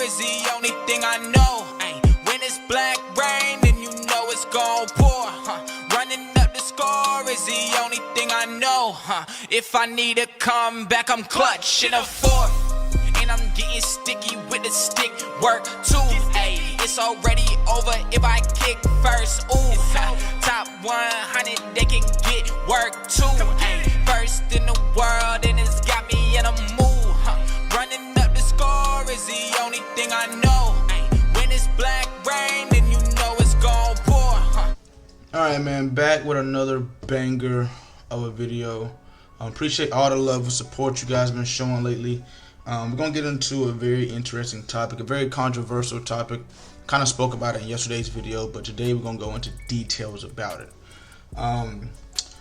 is the only thing I know. When it's black rain, then you know it's gon' pour. Running up the score is the only thing I know. If I need a comeback, I'm clutch in a fourth. And I'm getting sticky with the stick work too. It's already over if I kick first. Ooh, top 100, they can get work too. First in the world, and it's got me in a mood. Running up the score is the only thing I know. When it's black rain, then you know it's gon' pour. Alright, man, back with another banger of a video. Appreciate all the love and support you guys have been showing lately. We're going to get into a very interesting topic, a very controversial topic. Kind of spoke about it in yesterday's video, but today we're going to go into details about it.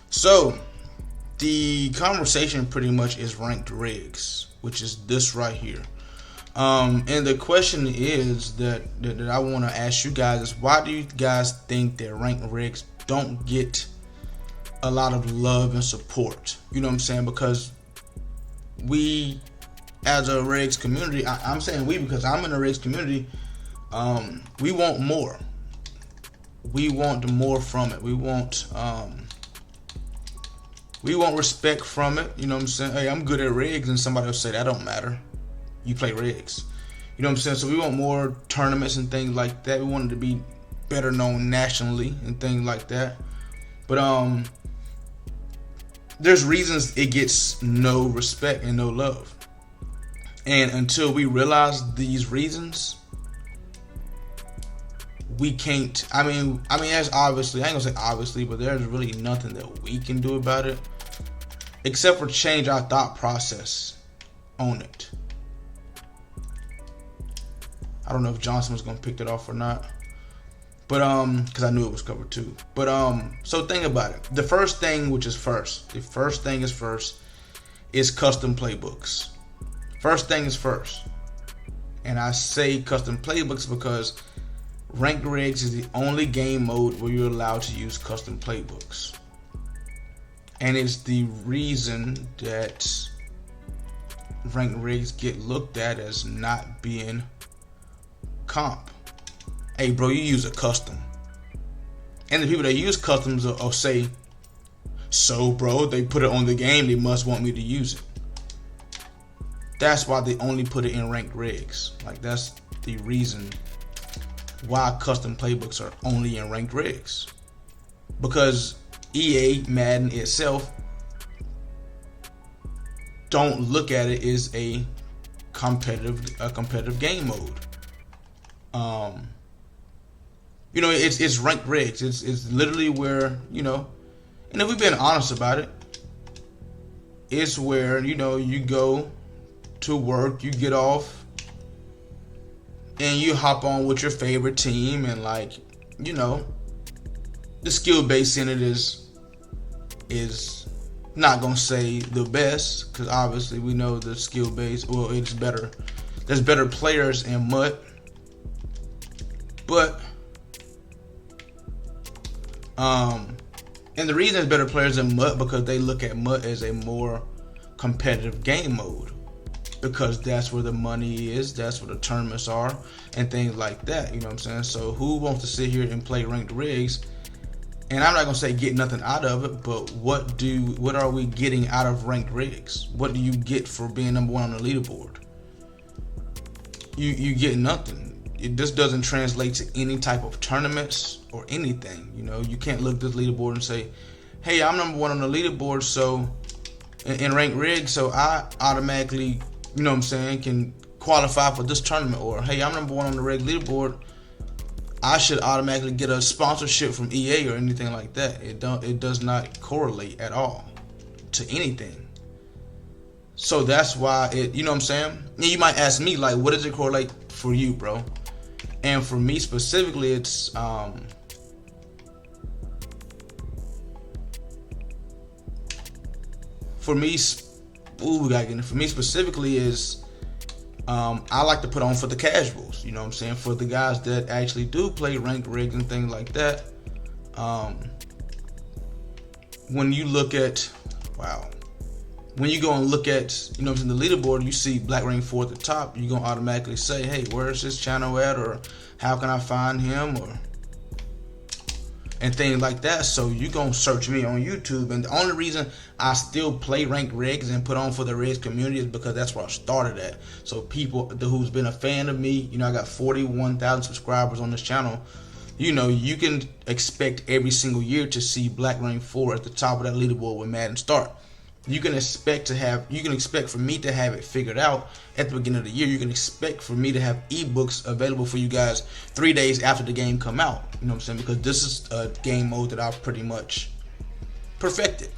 So, the conversation pretty much is ranked rigs, which is this right here. And the question is that I want to ask you guys is, why do you guys think that ranked rigs don't get a lot of love and support? You know what I'm saying? Because we, as a Regs community, I'm saying we because I'm in the Regs community, we want more. We want more from it. We want respect from it. You know what I'm saying? Hey, I'm good at Regs, and somebody will say that don't matter. You play Regs. You know what I'm saying? So we want more tournaments and things like that. We want it to be better known nationally and things like that. But there's reasons it gets no respect and no love. And until we realize these reasons, we can't. I mean, as obviously, I ain't gonna say obviously, but there's really nothing that we can do about it, except for change our thought process on it. I don't know if Johnson was gonna pick it off or not, but because I knew it was covered too. But so think about it. The first thing, which is first, the first thing is first, is custom playbooks. First thing is first, and I say custom playbooks because ranked rigs is the only game mode where you're allowed to use custom playbooks, and it's the reason that ranked rigs get looked at as not being comp. Hey bro, you use a custom, and the people that use customs will say, so bro, they put it on the game, they must want me to use it. That's why they only put it in ranked rigs. Like, that's the reason why custom playbooks are only in ranked rigs, because EA, Madden itself, don't look at it as a competitive game mode. You know, it's ranked rigs. It's literally where, you know, and if we've been honest about it, it's where, you know, you go to work, you get off, and you hop on with your favorite team, and like, you know, the skill base in it is not gonna say the best, because obviously we know the skill base, well, it's better. There's better players in MUT, but and the reason there's better players in MUT because they look at MUT as a more competitive game mode, because that's where the money is, that's where the tournaments are, and things like that. You know what I'm saying? So who wants to sit here and play ranked rigs? And I'm not gonna say get nothing out of it, but what are we getting out of ranked rigs? What do you get for being number one on the leaderboard? You get nothing. This doesn't translate to any type of tournaments or anything. You know, you can't look at this leaderboard and say, hey, I'm number one on the leaderboard, so in ranked rigs, so I automatically, you know what I'm saying, can qualify for this tournament. Or hey, I'm number one on the reg leaderboard, I should automatically get a sponsorship from EA or anything like that. It does not correlate at all to anything. So that's why it, you know what I'm saying? And you might ask me, like, what does it correlate for you, bro? And for me specifically, it's for me specifically is I like to put on for the casuals, you know what I'm saying, for the guys that actually do play ranked rigs and things like that. When you look at, wow, when you go and look at, you know, in the leaderboard, you see Black Rain 4 at the top, you're going to automatically say, hey, where's his channel at, or how can I find him, or and things like that. So you're going to search me on YouTube. And the only reason I still play ranked Regs and put on for the Regs community is because that's where I started at. So people who's been a fan of me, you know, I got 41,000 subscribers on this channel. You know, you can expect every single year to see Black Rain 4 at the top of that leaderboard when Madden start. You can expect for me to have it figured out at the beginning of the year. You can expect for me to have ebooks available for you guys 3 days after the game come out. You know what I'm saying? Because this is a game mode that I've pretty much perfected.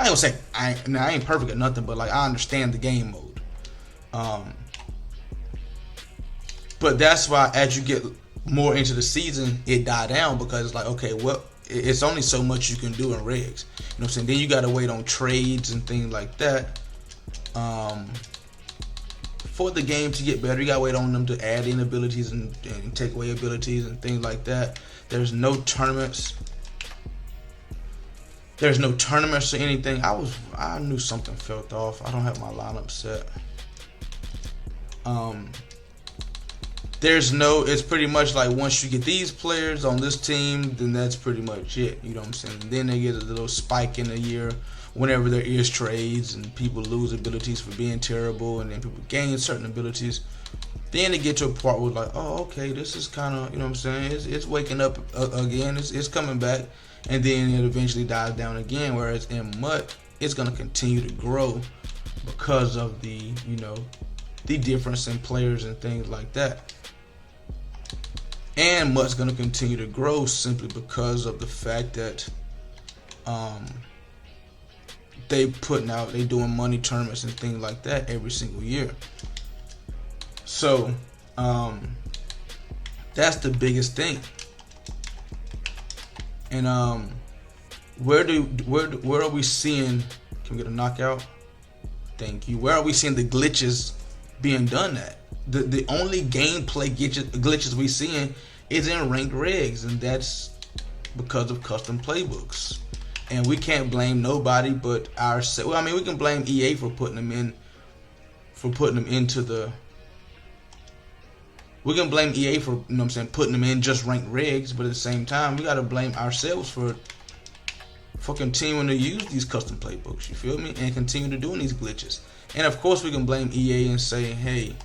I ain't gonna say I ain't perfect at nothing, but like I understand the game mode. But that's why as you get more into the season, it died down, because it's like, okay, well, it's only so much you can do in Regs. You know what I'm saying? Then you gotta wait on trades and things like that. For the game to get better, you gotta wait on them to add in abilities and take away abilities and things like that. There's no tournaments. There's no tournaments or anything. I knew something felt off. I don't have my lineup set. It's pretty much like once you get these players on this team, then that's pretty much it. You know what I'm saying? And then they get a little spike in the year whenever there is trades and people lose abilities for being terrible, and then people gain certain abilities. Then they get to a part where like, oh, okay, this is kind of, you know what I'm saying? It's waking up again. It's coming back, and then it eventually dies down again. Whereas in MUT, it's gonna continue to grow because of the, you know, the difference in players and things like that. And MUT's going to continue to grow simply because of the fact that they doing money tournaments and things like that every single year. So that's the biggest thing. And where are we seeing? Can we get a knockout? Thank you. Where are we seeing the glitches being done at? The only gameplay glitches we seeing is in ranked Regs, and that's because of custom playbooks. And we can't blame nobody but ourselves. Well, I mean, we can blame EA for putting them in, into the. We can blame EA for, you know what I'm saying, putting them in just ranked Regs, but at the same time, we gotta blame ourselves for continuing to use these custom playbooks. You feel me? And continue to doing these glitches. And of course, we can blame EA and say, hey,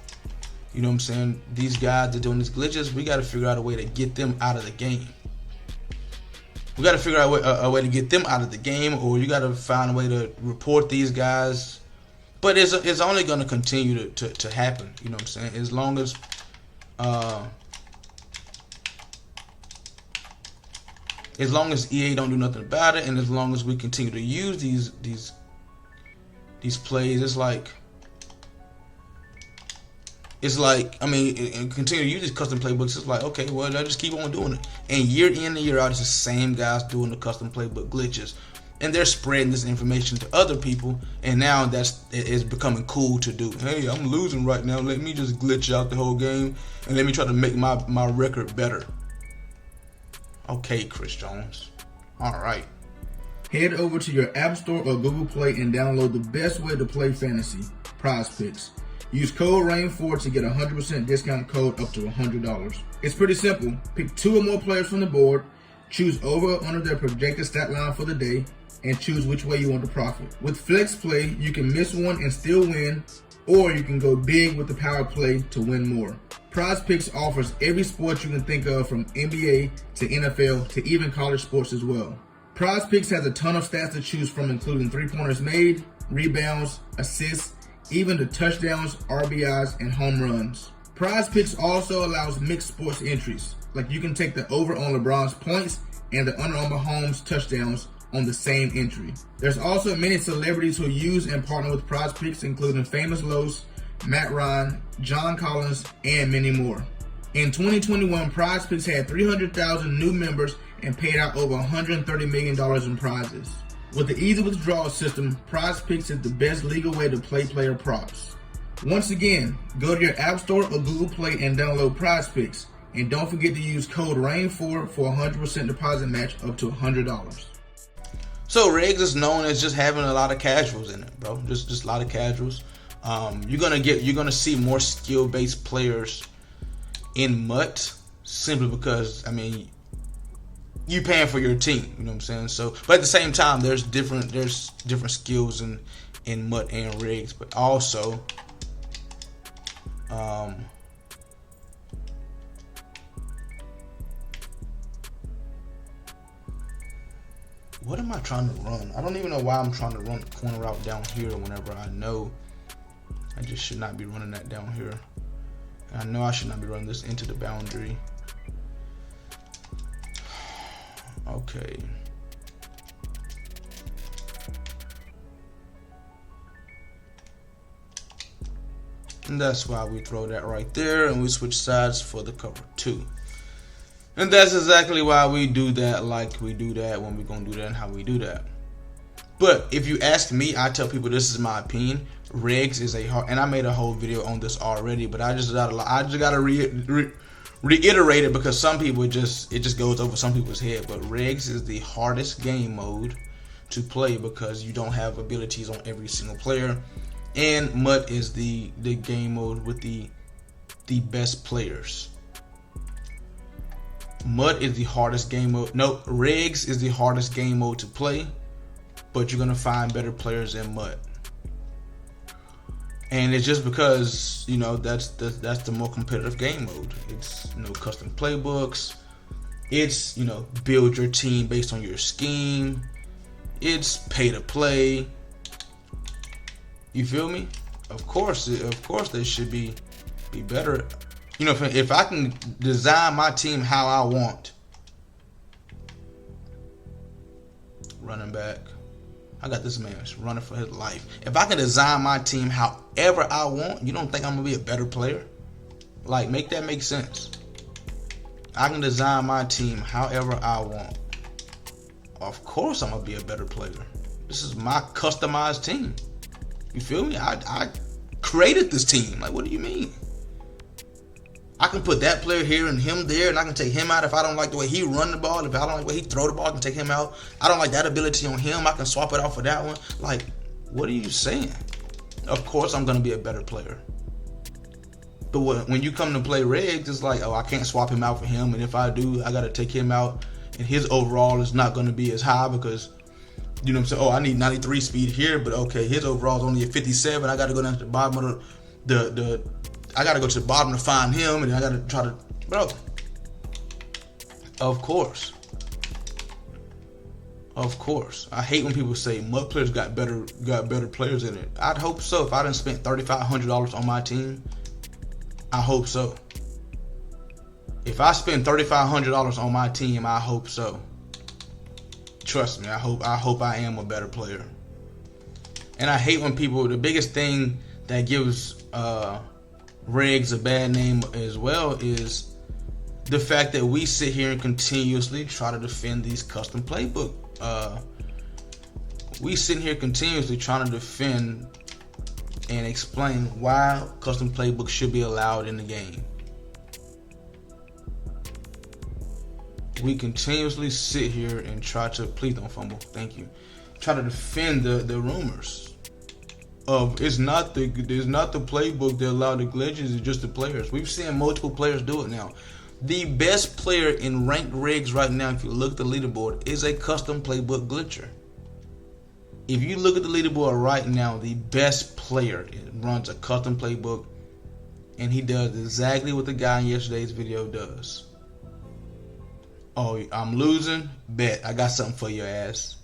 you know what I'm saying, these guys that are doing these glitches, we got to figure out a way to get them out of the game. We got to figure out a way to get them out of the game, or you got to find a way to report these guys. But it's only going to continue to happen, you know what I'm saying, as long as EA don't do nothing about it, and as long as we continue to use these plays, it's like, I mean, and continue to use these custom playbooks. It's like, okay, well, I just keep on doing it. And year in and year out, it's the same guys doing the custom playbook glitches. And they're spreading this information to other people. And now it's becoming cool to do. Hey, I'm losing right now. Let me just glitch out the whole game. And let me try to make my record better. Okay, Chris Jones. All right. Head over to your App Store or Google Play and download the best way to play fantasy, PrizePicks. Use code RAIN4 to get a 100% discount code up to $100. It's pretty simple. Pick 2 or more players from the board, choose over or under their projected stat line for the day, and choose which way you want to profit. With Flex Play, you can miss one and still win, or you can go big with the power play to win more. PrizePicks offers every sport you can think of, from NBA to NFL to even college sports as well. PrizePicks has a ton of stats to choose from, including 3-pointers made, rebounds, assists, even the touchdowns, RBIs, and home runs. PrizePicks also allows mixed sports entries, like you can take the over on LeBron's points and the under on Mahomes' touchdowns on the same entry. There's also many celebrities who use and partner with PrizePicks, including Famous Los, Matt Ryan, John Collins, and many more. In 2021, PrizePicks had 300,000 new members and paid out over $130 million in prizes. With the easy withdrawal system, PrizePicks is the best legal way to play player props. Once again, go to your App Store or Google Play and download PrizePicks. And don't forget to use code RAIN4 for a 100% deposit match up to $100. So Regs is known as just having a lot of casuals in it, bro. Just a lot of casuals. You're gonna see more skill-based players in MUT simply because, I mean, you paying for your team, you know what I'm saying? So, but at the same time, there's different skills in MUT and Regs, but also what am I trying to run? I don't even know why I'm trying to run the corner route down here whenever I know I just should not be running that down here. And I know I should not be running this into the boundary. Okay. And that's why we throw that right there and we switch sides for the cover 2. And that's exactly why we do that, like we do that, when we're going to do that, and how we do that. But if you ask me, I tell people this is my opinion. Regs is a hard, and I made a whole video on this already, but I just gotta reiterate it because some people it just goes over some people's head. But Regs is the hardest game mode to play because you don't have abilities on every single player, and MUT is the game mode with the best players. MUT is the hardest game mode. No, Regs is the hardest game mode to play, but you're gonna find better players in MUT. And it's just because, you know, that's the more competitive game mode. It's, you know, custom playbooks. It's, you know, build your team based on your scheme. It's pay to play. You feel me? Of course they should be better. You know, if I can design my team how I want. Running back. I got this man running for his life. If I can design my team however I want, you don't think I'm going to be a better player? Like, make that make sense. I can design my team however I want. Of course I'm going to be a better player. This is my customized team. You feel me? I created this team. Like, what do you mean? I can put that player here and him there, and I can take him out if I don't like the way he run the ball. If I don't like the way he throw the ball, I can take him out. I don't like that ability on him. I can swap it out for that one. Like, what are you saying? Of course I'm going to be a better player. But when you come to play Regs, it's like, oh, I can't swap him out for him. And if I do, I got to take him out. And his overall is not going to be as high because, you know what I'm saying? Oh, I need 93 speed here. But, okay, his overall is only at 57. I got to go down to the bottom of I got to go to the bottom to find him, and I got to try to, bro. Of course. I hate when people say MUT players got better players in it. I'd hope so. If I done spent $3,500 on my team, I hope so. If I spend $3,500 on my team, I hope so. Trust me, I hope I am a better player. And I hate when people, the biggest thing that gives Regs a bad name as well is the fact that we sit here and continuously try to defend these custom playbook. We sit here continuously trying to defend and explain why custom playbooks should be allowed in the game. We continuously sit here and try to, please don't fumble, thank you, try to defend the rumors of it's not the playbook that allowed the glitches, it's just the players. We've seen multiple players do it now. The best player in ranked Regs right now, if you look at the leaderboard, is a custom playbook glitcher. If you look at the leaderboard right now, the best player runs a custom playbook, and he does exactly what the guy in yesterday's video does. Oh, I'm losing? Bet. I got something for your ass.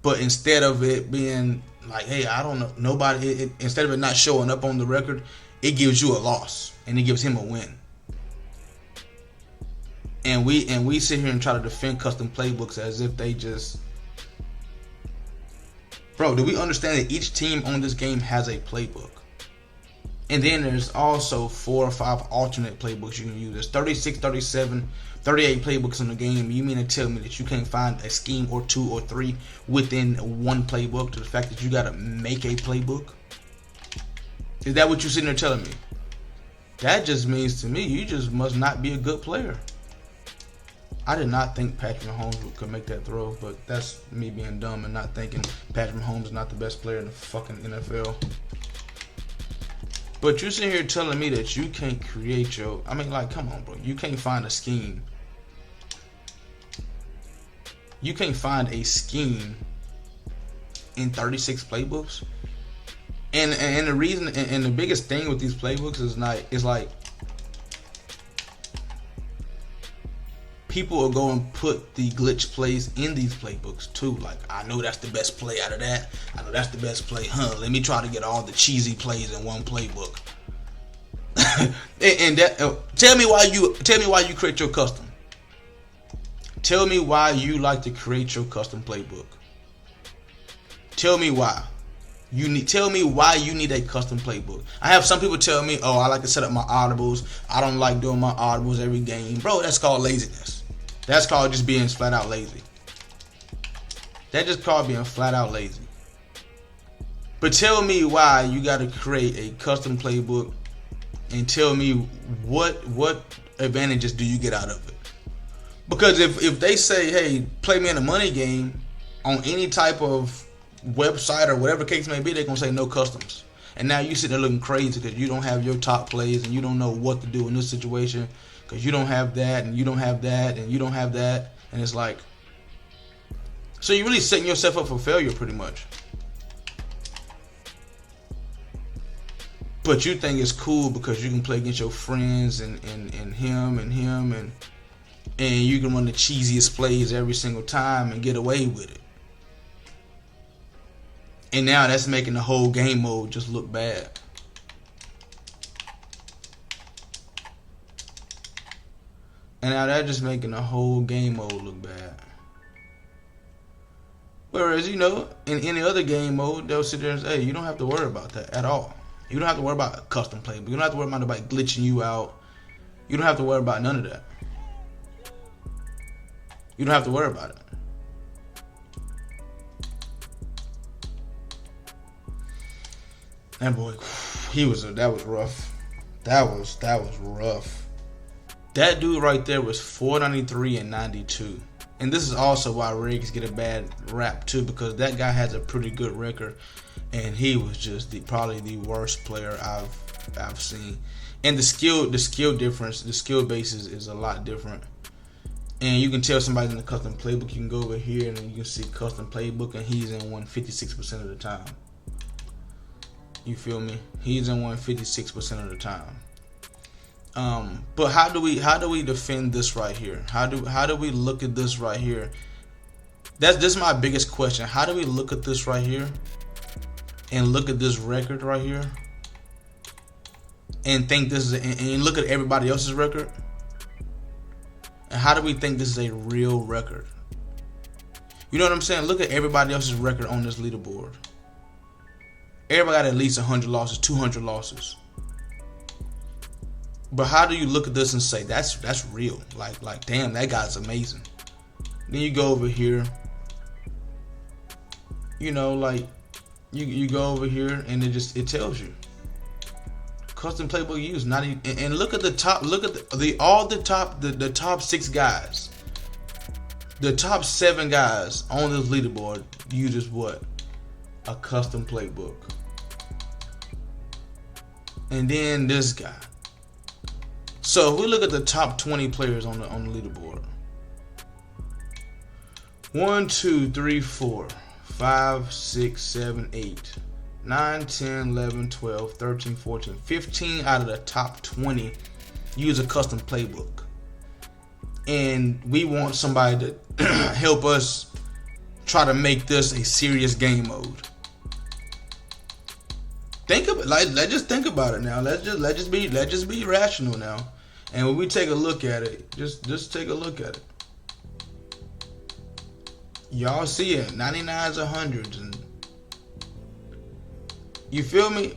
But instead of it being like, hey, I don't know, nobody, instead of it not showing up on the record, it gives you a loss and it gives him a win. And we sit here and try to defend custom playbooks as if they just, bro, do we understand that each team on this game has a playbook? And then there's also 4 or 5 alternate playbooks you can use. There's 36, 37, 38 playbooks in the game. You mean to tell me that you can't find a scheme or 2 or 3 within one playbook, to the fact that you got to make a playbook? Is that what you're sitting there telling me? That just means to me you just must not be a good player. I did not think Patrick Mahomes could make that throw, but that's me being dumb and not thinking Patrick Mahomes is not the best player in the fucking NFL. But you're sitting here telling me that you can't create your... I mean, like, come on, bro. You can't find a scheme. You can't find a scheme in 36 playbooks. And the reason and the biggest thing with these playbooks is like people will go and put the glitch plays in these playbooks too. Like, I know that's the best play out of that. I know that's the best play. Let me try to get all the cheesy plays in one playbook. and that tell me why you create your custom. Tell me why you like to create your custom playbook. Tell me why. Tell me why you need a custom playbook. I have some people tell me, oh, I like to set up my audibles. I don't like doing my audibles every game. Bro, that's called laziness. That's called just being flat out lazy. That's just called being flat out lazy. But tell me why you got to create a custom playbook, and tell me what advantages do you get out of it. Because if they say, hey, play me in a money game on any type of website or whatever case may be, they're going to say no customs. And now you sitting there looking crazy because you don't have your top plays and you don't know what to do in this situation because you don't have that and you don't have that and you don't have that. And it's like, so you're really setting yourself up for failure pretty much. But you think it's cool because you can play against your friends and him and you can run the cheesiest plays every single time and get away with it. And now that's making the whole game mode just look bad. And now that's just making the whole game mode look bad. Whereas, you know, in any other game mode, they'll sit there and say, hey, you don't have to worry about that at all. You don't have to worry about a custom play. You don't have to worry about nobody glitching you out. You don't have to worry about none of that. You don't have to worry about it. That boy, that was rough. That was rough. That dude right there was 493 and 92. And this is also why Regs get a bad rap too, because that guy has a pretty good record, and he was just probably the worst player I've seen. And the skill difference, the skill basis is a lot different. And you can tell somebody's in the custom playbook. You can go over here and you can see custom playbook, and he's in 156% of the time. You feel me? He's in 156% of the time. But how do we defend this right here? How do we look at this right here? This is my biggest question. How do we look at this right here and look at this record right here and think this is and look at everybody else's record? And how do we think this is a real record? You know what I'm saying? Look at everybody else's record on this leaderboard. Everybody got at least 100 losses, 200 losses. But how do you look at this and say that's real? Like damn, that guy's amazing. Then you go over here. You know, like you go over here and it tells you. Custom playbook used, not even, and look at the top. Look at the top 6 guys. The top 7 guys on this leaderboard uses what? A custom playbook. And then this guy. So if we look at the top 20 players on the leaderboard, 1, 2, 3, 4, 5, 6, 7, 8, 9, 10, 11, 12, 13, 14, 15 out of the top 20 use a custom playbook. And we want somebody to help us try to make this a serious game mode. Think of it, let's just think about it now. Let's just be rational now. And when we take a look at it, just take a look at it. Y'all see it, 99s, 100s, and you feel me?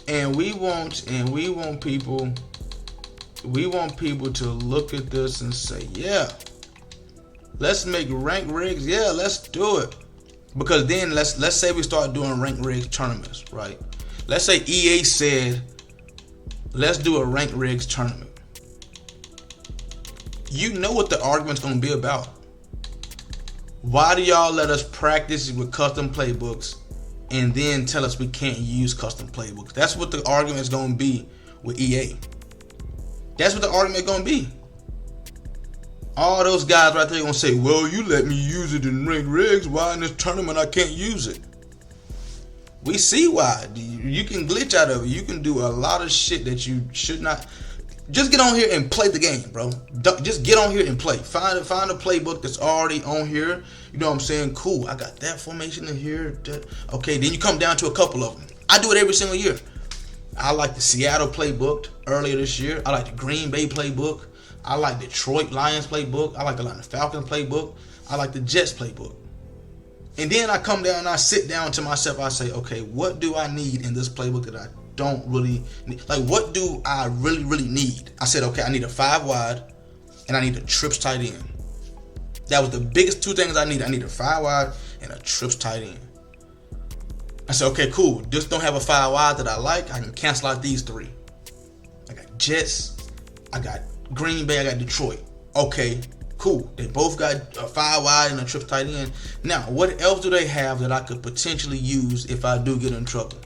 And we want people to look at this and say, yeah, let's make rank rigs. Yeah, let's do it. Because then let's say we start doing rank rigs tournaments, right? Let's say EA said, let's do a rank rigs tournament. You know what the argument's gonna be about. Why do y'all let us practice with custom playbooks and then tell us we can't use custom playbooks? That's what the argument is gonna be with EA. That's what the argument is gonna be. All those guys right there gonna say, well, you let me use it in Regs, why in this tournament I can't use it? We see why. You can glitch out of it. You can do a lot of shit that you should not. Just get on here and play the game, bro. Just get on here and play. Find a playbook that's already on here. You know what I'm saying? Cool. I got that formation in here. Okay, then you come down to a couple of them. I do it every single year. I like the Seattle playbook earlier this year. I like the Green Bay playbook. I like Detroit Lions playbook. I like the Atlanta Falcons playbook. I like the Jets playbook. And then I come down and I sit down to myself. I say, okay, what do I need in this playbook that I don't really need? Like, what do I really, really need? I said, okay, I need a 5 wide and I need a trips tight end. That was the biggest 2 things I need. I need a 5 wide and a trips tight end. I said, okay, cool. Just don't have a 5 wide that I like. I can cancel out these 3. I got Jets. I got Green Bay. I got Detroit. Okay, cool. They both got a 5 wide and a trips tight end. Now, what else do they have that I could potentially use if I do get in trouble?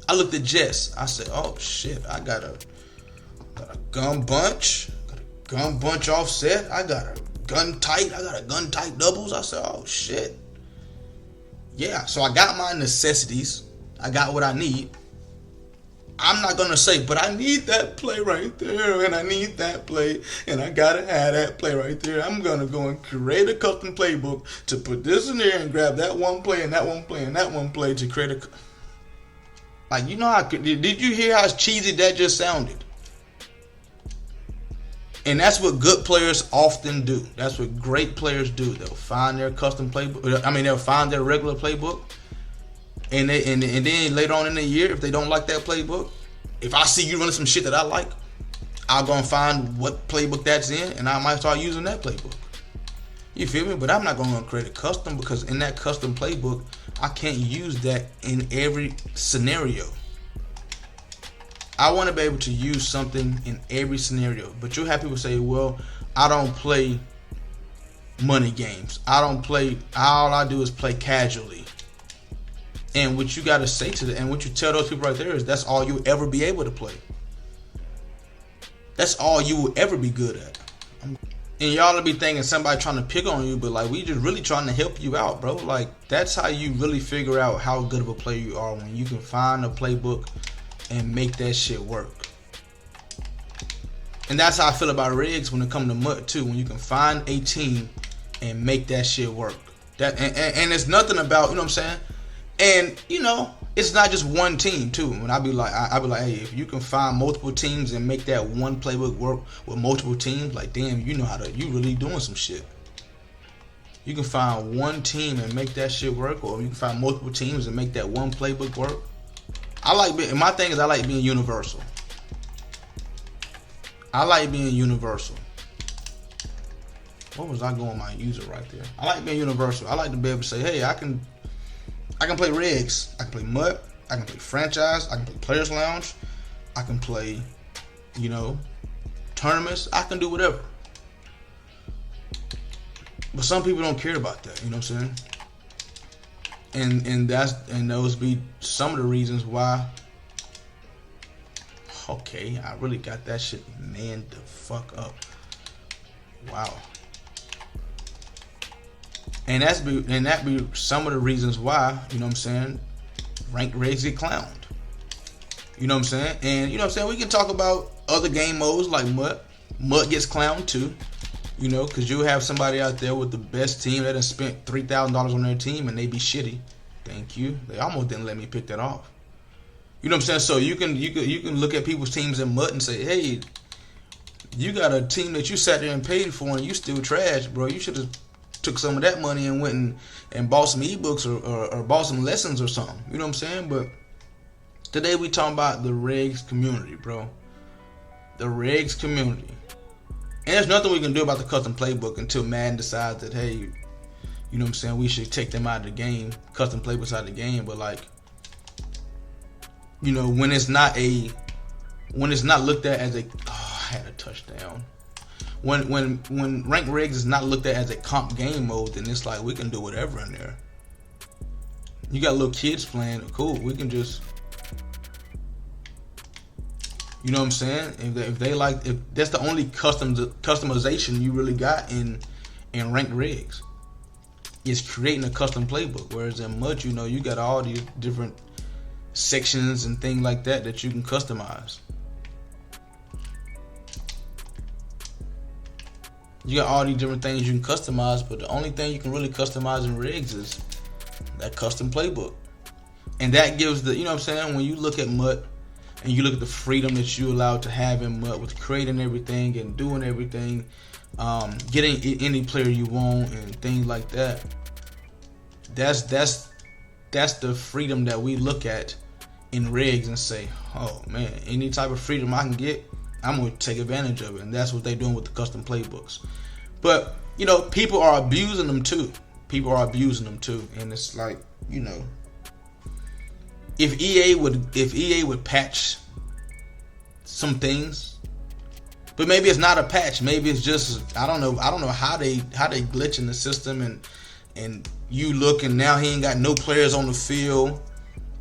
I looked at Jets. I said, oh shit, I got a gun bunch. Got a gun bunch offset. I got a gun tight. I got a gun tight doubles. I said, oh shit. Yeah, so I got my necessities. I got what I need. I'm not going to say, but I need that play right there, and I need that play, and I got to have that play right there. I'm going to go and create a custom playbook to put this in there and grab that one play and that one play and that one play to create a... Like, you know how... Did you hear how cheesy that just sounded? And that's what good players often do. That's what great players do. They'll find their custom playbook. I mean, they'll find their regular playbook. And then later on in the year, if they don't like that playbook, if I see you running some shit that I like, I'll go and find what playbook that's in, and I might start using that playbook. You feel me? But I'm not going to create a custom, because in that custom playbook, I can't use that in every scenario. I want to be able to use something in every scenario. But you'll have people say, well, I don't play money games. I don't play, all I do is play casually. And what you got to say to them, and what you tell those people right there is that's all you'll ever be able to play. That's all you will ever be good at. And y'all will be thinking somebody trying to pick on you, but like, we just really trying to help you out, bro. Like, that's how you really figure out how good of a player you are, when you can find a playbook and make that shit work. And that's how I feel about Regs when it comes to MUT too, when you can find a team and make that shit work. That and it's nothing about, you know what I'm saying? And you know, it's not just one team too. When I be like, hey, if you can find multiple teams and make that one playbook work with multiple teams, like, damn, you know how to, you really doing some shit. You can find one team and make that shit work, or you can find multiple teams and make that one playbook work. My thing is, I like being universal. I like being universal. What was I going my user right there? I like being universal. I like to be able to say, hey, I can play Regs, I can play MUT, I can play Franchise, I can play Players Lounge, I can play, you know, tournaments, I can do whatever. But some people don't care about that, you know what I'm saying? And those be some of the reasons why. Okay, I really got that shit manned the fuck up. Wow. And that be some of the reasons why, you know what I'm saying, ranked Regs get clowned. You know what I'm saying? And you know what I'm saying, we can talk about other game modes like MUT. MUT gets clowned too. You know, because you have somebody out there with the best team that has spent $3,000 on their team and they be shitty. Thank you. They almost didn't let me pick that off. You know what I'm saying? So you can look at people's teams in MUT and say, hey, you got a team that you sat there and paid for and you still trash, bro. You should have took some of that money and went and bought some ebooks or bought some lessons or something. You know what I'm saying? But today we talking about the Regs community, bro. The Regs community. And there's nothing we can do about the custom playbook until Madden decides that, hey, you know what I'm saying, we should take them out of the game, custom playbooks out of the game. But like, you know, when it's not looked at as a, oh, I had a touchdown. when ranked regs is not looked at as a comp game mode, then it's like we can do whatever in there. You got little kids playing, cool. We can just, you know what I'm saying? If they like, if that's the only customization you really got in ranked regs, is creating a custom playbook. Whereas in MUT, you know, you got all these different sections and things like that you can customize. You got all these different things you can customize, but the only thing you can really customize in regs is that custom playbook. And that gives the, you know what I'm saying, when you look at MUT and you look at the freedom that you're allowed to have in MUT with creating everything and doing everything, getting any player you want and things like that, that's the freedom that we look at in regs and say, oh man, any type of freedom I can get, I'm going to take advantage of it. And that's what they're doing with the custom playbooks. But, you know, people are abusing them too. And it's like, you know, if EA would patch some things, but maybe it's not a patch. Maybe it's just, I don't know how they glitch in the system, and you look and now he ain't got no players on the field,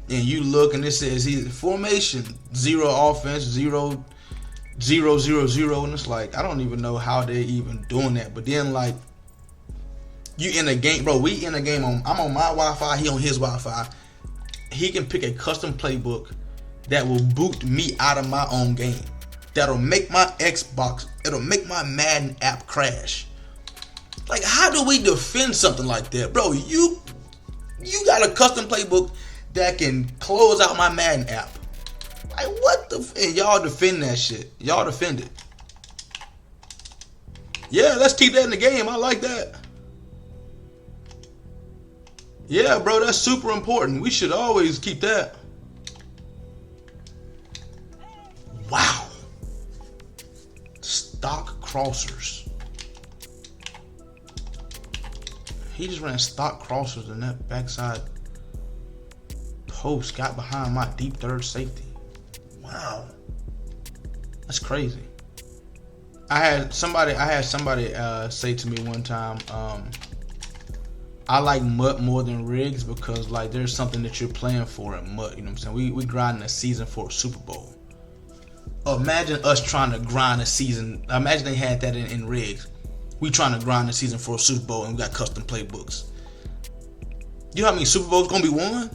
and you look and it says he's formation 0 offense 0 0 0 0, and it's like I don't even know how they're even doing that. But then like you in a game, bro. We in a game I'm on my Wi-Fi, he on his Wi-Fi. He can pick a custom playbook that will boot me out of my own game. That'll make my Xbox, it'll make my Madden app crash. Like, how do we defend something like that, bro? You got a custom playbook that can close out my Madden app. Like, what the? And y'all defend that shit. Y'all defend it. Yeah, let's keep that in the game. I like that. Yeah, bro, that's super important. We should always keep that. Wow. Stock crossers. He just ran stock crossers in that backside post, got behind my deep third safety. Wow. That's crazy. I had somebody say to me one time, I like MUT more than Regs because like there's something that you're playing for in MUT. You know what I'm saying? We grinding a season for a Super Bowl. Imagine us trying to grind a season. Imagine they had that in Regs. We trying to grind a season for a Super Bowl and we got custom playbooks. You know how many Super Bowls gonna be won?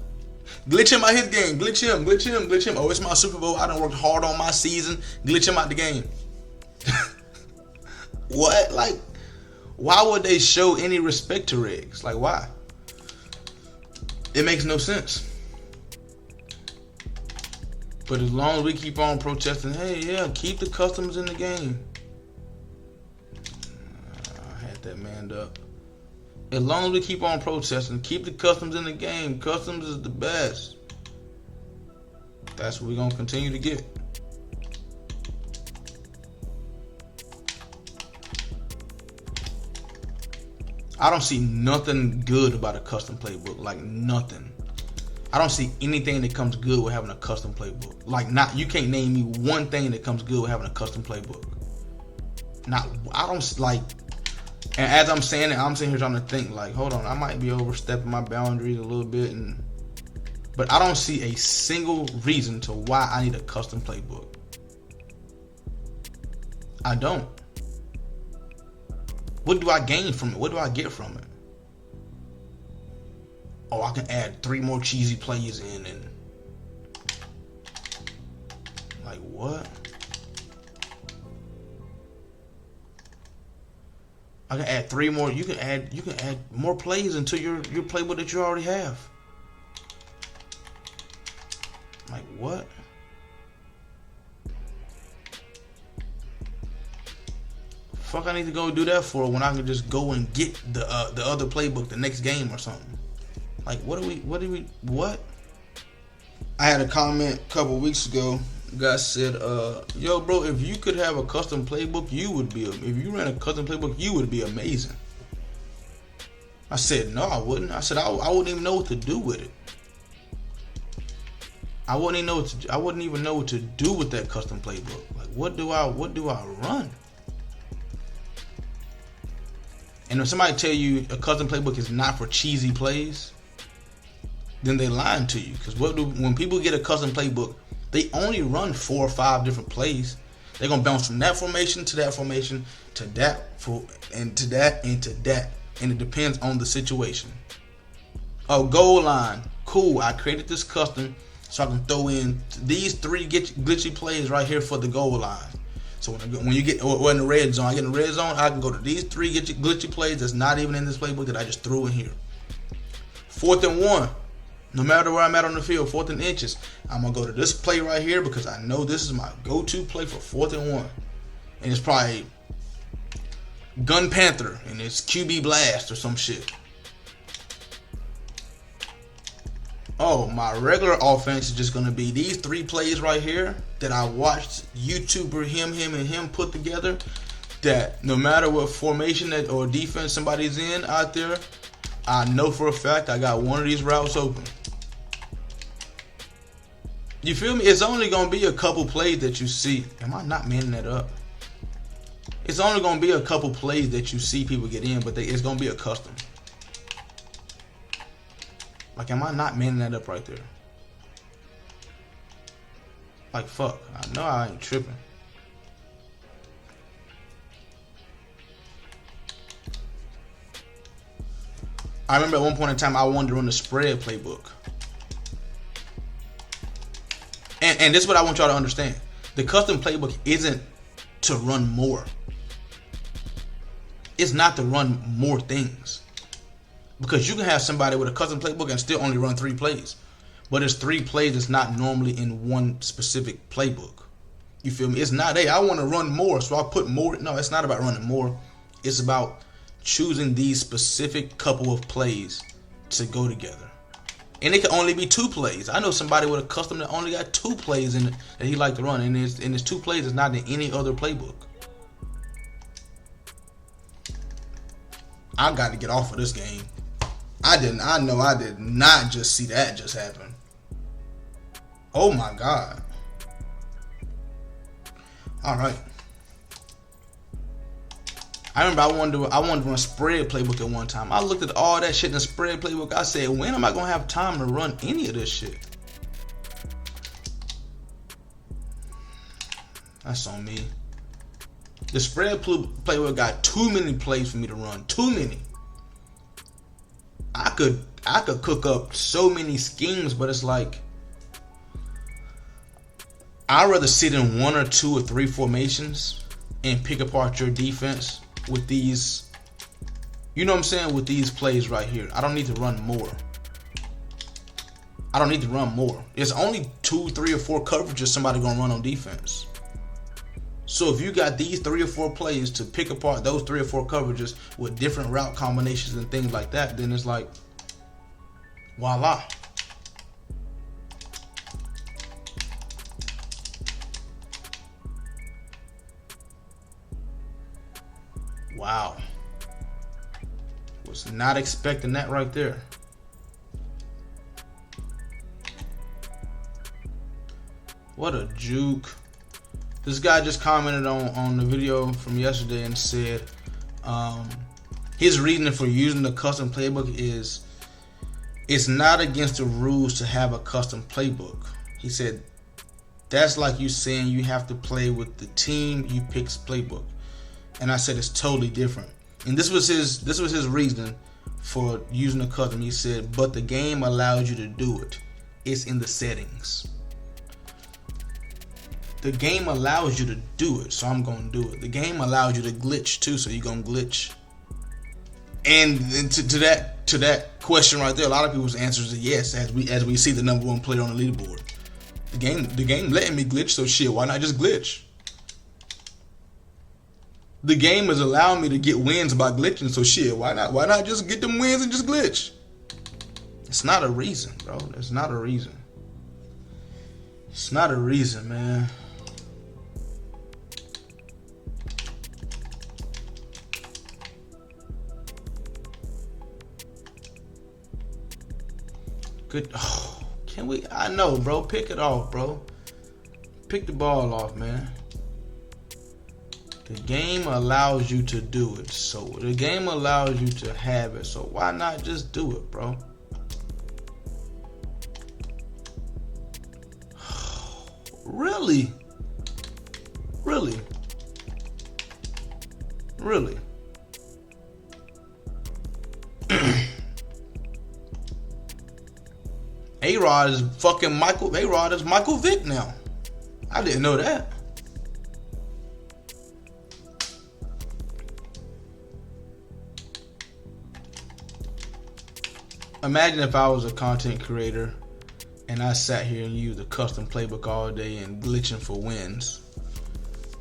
Glitch him out his game. Glitch him. Oh, it's my Super Bowl. I done worked hard on my season. Glitch him out the game. What? Like, why would they show any respect to Regs? Like, why? It makes no sense. But as long as we keep on protesting, hey, yeah, keep the customs in the game. I had that manned up. As long as we keep on protesting, keep the customs in the game. Customs is the best. That's what we're going to continue to get. I don't see nothing good about a custom playbook. Like, nothing. I don't see anything that comes good with having a custom playbook. Like, not, you can't name me one thing that comes good with having a custom playbook. Not, I don't, like, and as I'm saying it, I'm sitting here trying to think, like, hold on, I might be overstepping my boundaries a little bit, but I don't see a single reason to why I need a custom playbook. I don't. What do I gain from it? What do I get from it? Oh, I can add 3 more cheesy plays in and like what? I can add 3 more. You can add more plays into your playbook that you already have. Like what? Fuck, I need to go do that for when I can just go and get the other playbook the next game or something. Like what? I had a comment a couple weeks ago. Guy said, yo bro, if you could have a custom playbook, if you ran a custom playbook, you would be amazing. I said, no, I wouldn't. I said, I wouldn't even know what to do with it. I wouldn't even know what to do with that custom playbook. Like what do I run? And if somebody tell you a custom playbook is not for cheesy plays, then they lying to you. Because when people get a custom playbook, they only run 4 or 5 different plays. They're gonna bounce from that formation to that formation to that and to that and to that, and it depends on the situation. Oh, goal line, cool. I created this custom so I can throw in these 3 glitchy plays right here for the goal line. So when you get in the red zone, I get in the red zone, I can go to these 3 glitchy plays that's not even in this playbook that I just threw in here. 4th and 1. No matter where I'm at on the field, 4th and inches, I'm going to go to this play right here because I know this is my go-to play for 4th and 1. And it's probably Gun Panther and it's QB Blast or some shit. Oh, my regular offense is just going to be these 3 plays right here that I watched YouTuber him, and him put together, that no matter what formation or defense somebody's in out there, I know for a fact I got one of these routes open. You feel me? It's only going to be a couple plays that you see. Am I not manning that up? It's only going to be a couple plays that you see people get in, but it's going to be a custom. Like, am I not manning that up right there? Like, fuck. I know I ain't tripping. I remember at one point in time I wanted to run the spread playbook. And this is what I want y'all to understand. The custom playbook isn't to run more. It's not to run more things. Because you can have somebody with a custom playbook and still only run 3 plays. But it's 3 plays that's not normally in one specific playbook. You feel me? It's not, hey, I want to run more, so I'll put more. No, it's not about running more. It's about choosing these specific couple of plays to go together. And it can only be 2 plays. I know somebody with a custom that only got 2 plays in it that he like to run, and his 2 plays is not in any other playbook. I got to get off of this game. I know I did not just see that just happen. Oh my God. All right. I remember I wanted to run spread playbook at one time. I looked at all that shit in the spread playbook. I said, when am I gonna have time to run any of this shit? That's on me. The spread playbook got too many plays for me to run. Too many. I could cook up so many schemes, but it's like I'd rather sit in 1 or 2 or 3 formations and pick apart your defense with these, you know what I'm saying, with these plays right here. I don't need to run more. I don't need to run more. It's only 2, 3, or 4 coverages somebody gonna run on defense. So if you got these 3 or 4 plays to pick apart those 3 or 4 coverages with different route combinations and things like that, then it's like, voila. Wow. Was not expecting that right there. What a juke. This guy just commented on the video from yesterday and said his reasoning for using the custom playbook is it's not against the rules to have a custom playbook. He said that's like you saying you have to play with the team you pick's playbook. And I said it's totally different. And this was his reason for using the custom. He said, but the game allows you to do it. It's in the settings. The game allows you to do it, so I'm gonna do it. The game allows you to glitch too, so you're gonna glitch. And to that question right there, a lot of people's answers are yes, as we see the #1 player on the leaderboard. The game letting me glitch, so shit, why not just glitch? The game is allowing me to get wins by glitching, so shit, why not just get them wins and just glitch? It's not a reason, bro. It's not a reason. It's not a reason, man. Good. Oh, can we? I know, bro. Pick it off, bro. Pick the ball off, man. The game allows you to do it. So the game allows you to have it. So why not just do it, bro? Really? Really? Really? A-Rod is fucking Michael. A-Rod is Michael Vick now. I didn't know that. Imagine if I was a content creator and I sat here and used a custom playbook all day and glitching for wins,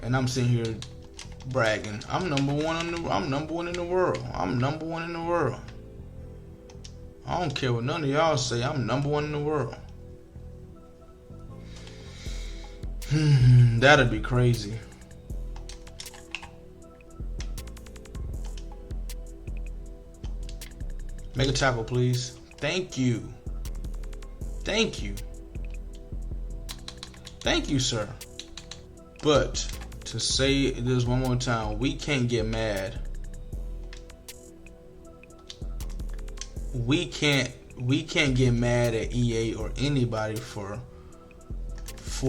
and I'm sitting here bragging, I'm number one in the world. I'm number one in the world. I don't care what none of y'all say. I'm number one in the world. That'd be crazy. Make a tackle, please. Thank you. Thank you. Thank you, sir. But to say this one more time, we can't get mad. We can't get mad at EA or anybody for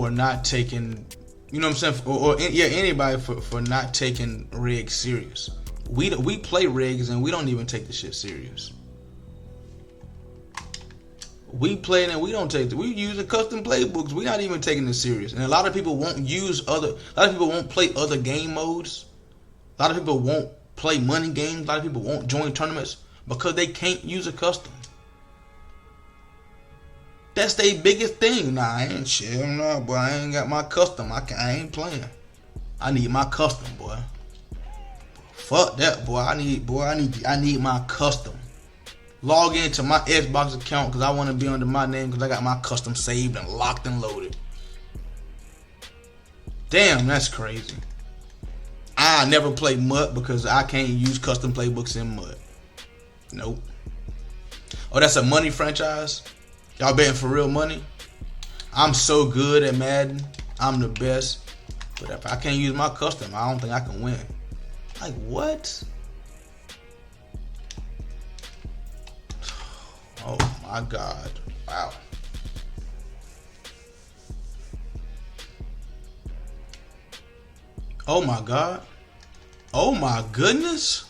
not taking, you know what I'm saying, or anybody for not taking Regs serious. We play Regs and we don't even take the shit serious. We play it and we don't take it. We using custom playbooks. We're not even taking it serious. And a lot of people won't play other game modes. A lot of people won't play money games. A lot of people won't join tournaments because they can't use a custom. That's their biggest thing. Nah, I ain't shit. No, boy, I ain't got my custom. I ain't playing. I need my custom, boy. Fuck that, boy. I need my custom. Log into my Xbox account because I want to be under my name because I got my custom saved and locked and loaded. Damn, that's crazy. I never play MUT because I can't use custom playbooks in MUT. Nope. Oh, that's a money franchise? Y'all betting for real money? I'm so good at Madden. I'm the best. But if I can't use my custom, I don't think I can win. Like, what? Oh my God. Wow. Oh my God. Oh my goodness.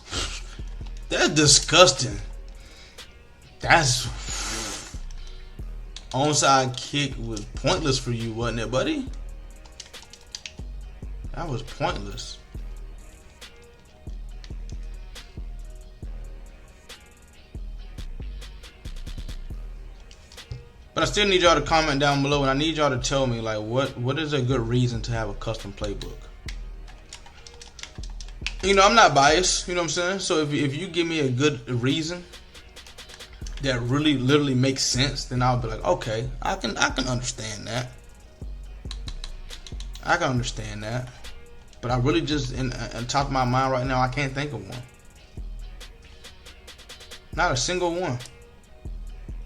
That's disgusting. That's onside kick was pointless for you, wasn't it, buddy? That was pointless. But I still need y'all to comment down below, and I need y'all to tell me, like, what is a good reason to have a custom playbook? You know, I'm not biased, you know what I'm saying? So if you give me a good reason that really literally makes sense, then I'll be like, okay, I can understand that. I can understand that. But I really just, in top of my mind right now, I can't think of one. Not a single one.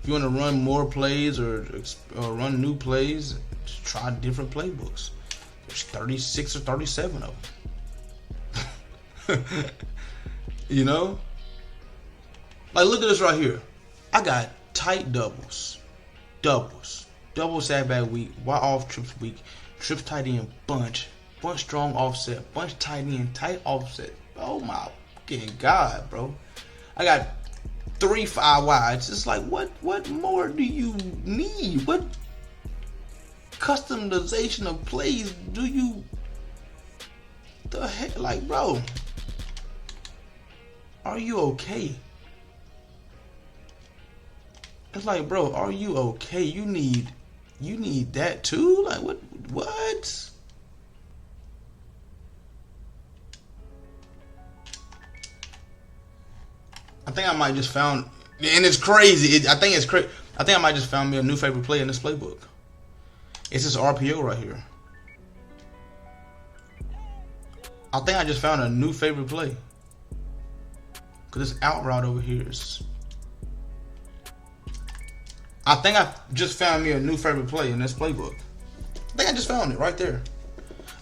If you want to run more plays or run new plays, just try different playbooks. There's 36 or 37 of them. You know? Like, look at this right here. I got tight doubles, double sackback week, wide off trips week, trips tight end bunch strong offset, bunch tight end, tight offset. Oh my fucking God, bro. I got 3 5 wides. It's like, what more do you need? What customization of plays do you, the heck, like, bro, are you okay? It's like, bro, are you okay? You need that too? Like, what? I think I might just found, and it's crazy. I think it's crazy. I think I might just found me a new favorite play in this playbook. It's this RPO right here. I think I just found a new favorite play. Cause this out route over here is. I think I just found me a new favorite play in this playbook. I think I just found it right there.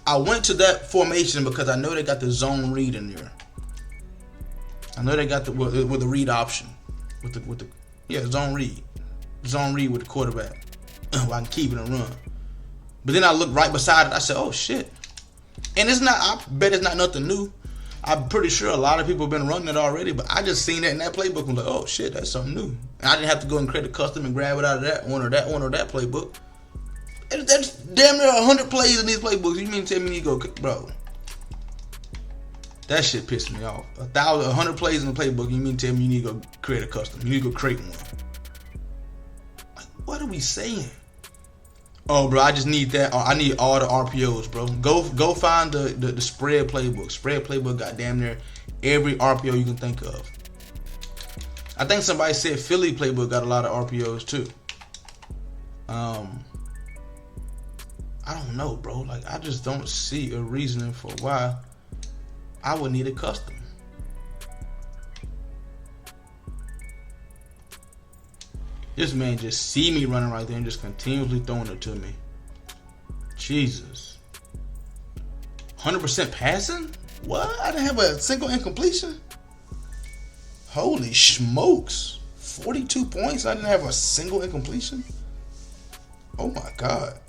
I went to that formation because I know they got the zone read in there. I know they got with the read option, with the zone read with the quarterback. While I can keep it and run. But then I looked right beside it. I said, "Oh shit!" And it's not. I bet it's not nothing new. I'm pretty sure a lot of people have been running it already. But I just seen that in that playbook and was like, "Oh shit, that's something new." And I didn't have to go and create a custom and grab it out of that one or that playbook. That's damn near 100 plays in these playbooks. You mean to tell me you go, bro? That shit pissed me off. 100 plays in the playbook. You mean to tell me you need to go create a custom? You need to go create one. Like, what are we saying? Oh, bro, I just need that. I need all the RPOs, bro. Go find the spread playbook. Spread playbook got damn near every RPO you can think of. I think somebody said Philly playbook got a lot of RPOs too. I don't know, bro. Like, I just don't see a reasoning for why I would need a custom. This man just see me running right there and just continuously throwing it to me. Jesus. 100% passing? What? I didn't have a single incompletion? Holy smokes. 42 points? I didn't have a single incompletion? Oh my God.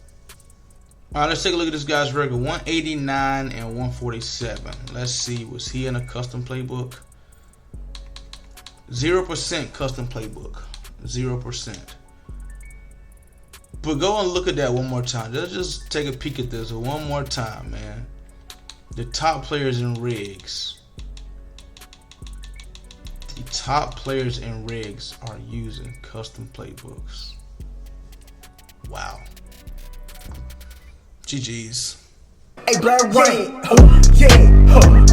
Alright, let's take a look at this guy's record. 189 and 147. Let's see. Was he in a custom playbook? 0% custom playbook. 0%. But go and look at that one more time. Let's just take a peek at this one more time, man. The top players in Regs. The top players in Regs are using custom playbooks. Wow. GG's. Hey, Black Rain, yeah,